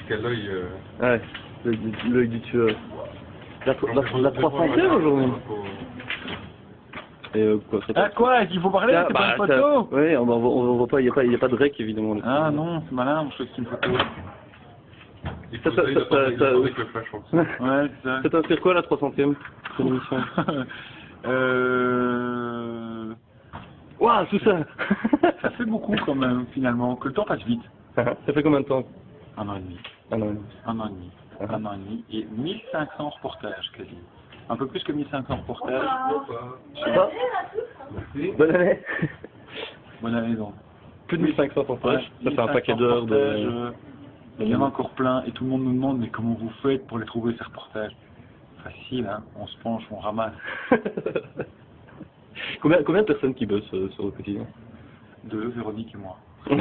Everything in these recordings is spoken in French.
jusqu'à l'œil. Ouais, l'œil du tueur. La 300e aujourd'hui. Et quoi, Ah quoi, il faut parler, c'est pas une photo. Oui, on voit pas, il n'y a pas de rec évidemment. Ah non, c'est malin, je fais une photo. Il faut avec le flash aussi. Ouais, c'est ça. Ça t'inspire quoi la 300e émission? Waouh, tout ça. Ça fait beaucoup quand même, finalement, que le temps passe vite. Ça fait combien de temps? 1 an et demi. 1 an et demi. 1 an et demi. 1 an et demi. Et 1500 reportages, quasi. Un peu plus que 1500 reportages. Je sais pas. Bonne année. Bonne année donc. Plus de 1500 reportages. Ça fait un paquet d'heures de... Il y en a encore plein et tout le monde nous demande mais comment vous faites pour les trouver ces reportages? Facile, hein, on se penche, on ramasse. Combien de personnes qui bossent sur le quotidien? 2, Véronique et moi. Et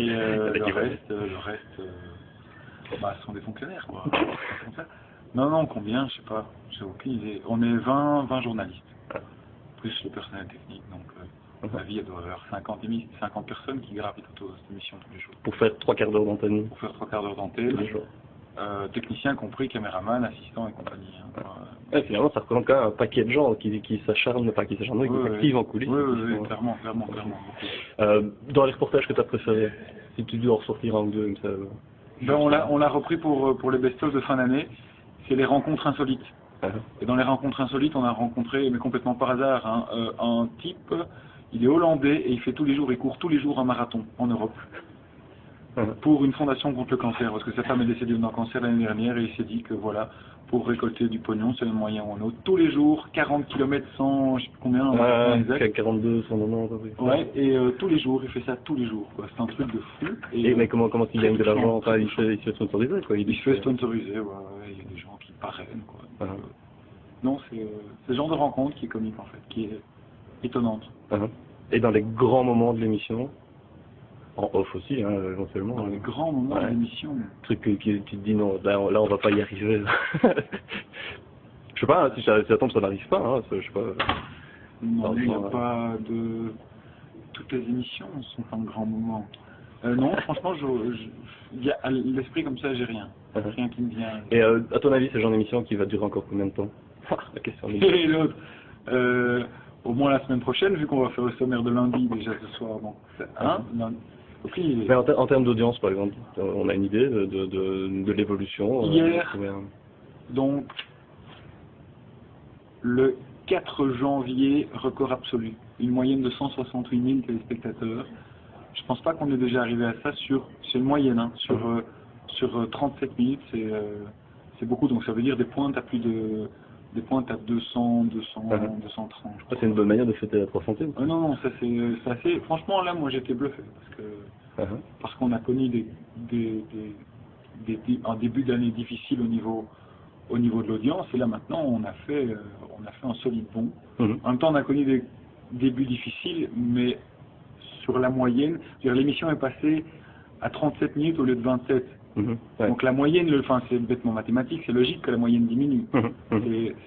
le reste bah, sont des fonctionnaires quoi. Non, combien, je sais pas, j'ai aucune idée. On est 20 journalistes, plus le personnel technique, donc à la vie il doit y avoir 50 personnes qui gravitent autour de cette émission tous les jours. Pour faire 3/4 d'heure d'antenne. Pour faire 3/4 d'heure d'antenne. Tous les jours. Technicien compris, caméraman, assistant et compagnie. Hein. Ouais, finalement, ça représente quand même un paquet de gens qui s'acharnent, pas qui s'acharnent, qui s'activent en coulisses. Oui, clairement. Dans les reportages que tu as préférés, si tu dois en ressortir un ou deux, comme ça. Ben, on l'a repris pour les best-of de fin d'année, c'est les rencontres insolites. Et dans les rencontres insolites, on a rencontré, mais complètement par hasard, hein, un type, il est hollandais et il court tous les jours un marathon en Europe. Pour une fondation contre le cancer, parce que sa femme est décédée d'un cancer l'année dernière et il s'est dit que voilà, pour récolter du pognon, c'est un moyen ou un autre. Tous les jours, 40 km sans, je sais plus combien, 42, 190. Ouais, et tous les jours, il fait ça tous les jours, quoi. C'est un truc de fou. Et mais comment il gagne de l'argent? Enfin, il se fait sponsoriser, quoi. Il se fait sponsoriser, ouais, il y a des gens qui parrainent, quoi. Non, c'est ce genre de rencontre qui est comique, en fait, qui est étonnante. Et dans les grands moments de l'émission, en off aussi, hein, éventuellement. Dans les grands moments de l'émission. Truc que tu te dis non, là on va pas y arriver. Je sais pas, si ça tombe, ça n'arrive pas, hein, je sais pas. Non, il n'y a pas de... Toutes les émissions sont un grand moment. Non, franchement, y a, à l'esprit comme ça, j'ai rien. Rien qui me vient. Et à ton avis, c'est le genre d'émission qui va durer encore combien de temps? La question. Et l'autre, au moins la semaine prochaine, vu qu'on va faire le sommaire de lundi déjà ce soir. Donc, mais en termes d'audience, par exemple, on a une idée de l'évolution. Hier, donc, le 4 janvier, record absolu. Une moyenne de 168 000 téléspectateurs. Je pense pas qu'on est déjà arrivé à ça c'est une moyenne, hein, sur 37 minutes, c'est beaucoup. Donc ça veut dire des pointes à 200, 230. C'est une bonne manière de fêter la 300e. Non, ça c'est assez. Franchement, là, moi j'étais bluffé parce qu'on a connu un début d'année difficile au niveau de l'audience, et là maintenant on a fait un solide bond. En même temps, on a connu des débuts difficiles, mais sur la moyenne, l'émission est passée à 37 minutes au lieu de 27. Donc la moyenne, c'est bêtement mathématique, c'est logique que la moyenne diminue.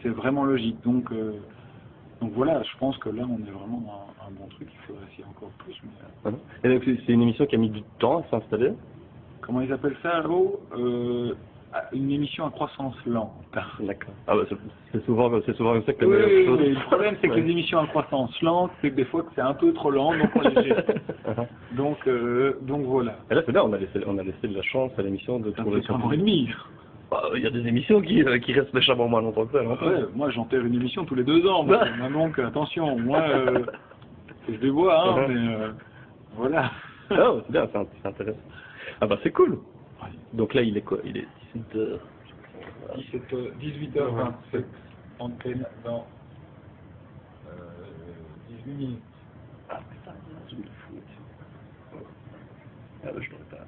C'est vraiment logique. Donc voilà, je pense que là on est vraiment un bon truc, il faudrait essayer encore plus. Mais... Et donc c'est une émission qui a mis du temps à s'installer? Comment ils appellent ça, une émission à croissance lente. D'accord. Ah bah c'est souvent comme ça que le problème c'est que les émissions à croissance lente, c'est que des fois que c'est un peu trop lent, donc on les jette. Donc voilà. Et là c'est bien, on a laissé de la chance à l'émission de trouver son point et demi. Il y a des émissions qui restent méchamment moins longtemps que ça. Ouais, moi j'enterre une émission tous les 2 ans. Donc attention, moi je les vois, hein, mais voilà. Ah c'est bien, c'est intéressant. Ah bah c'est cool. Donc là il est quoi? Il est 18h. 18h27, antenne dans 18 minutes. Ah putain, je me fous. Ah bah je l'aurais pas.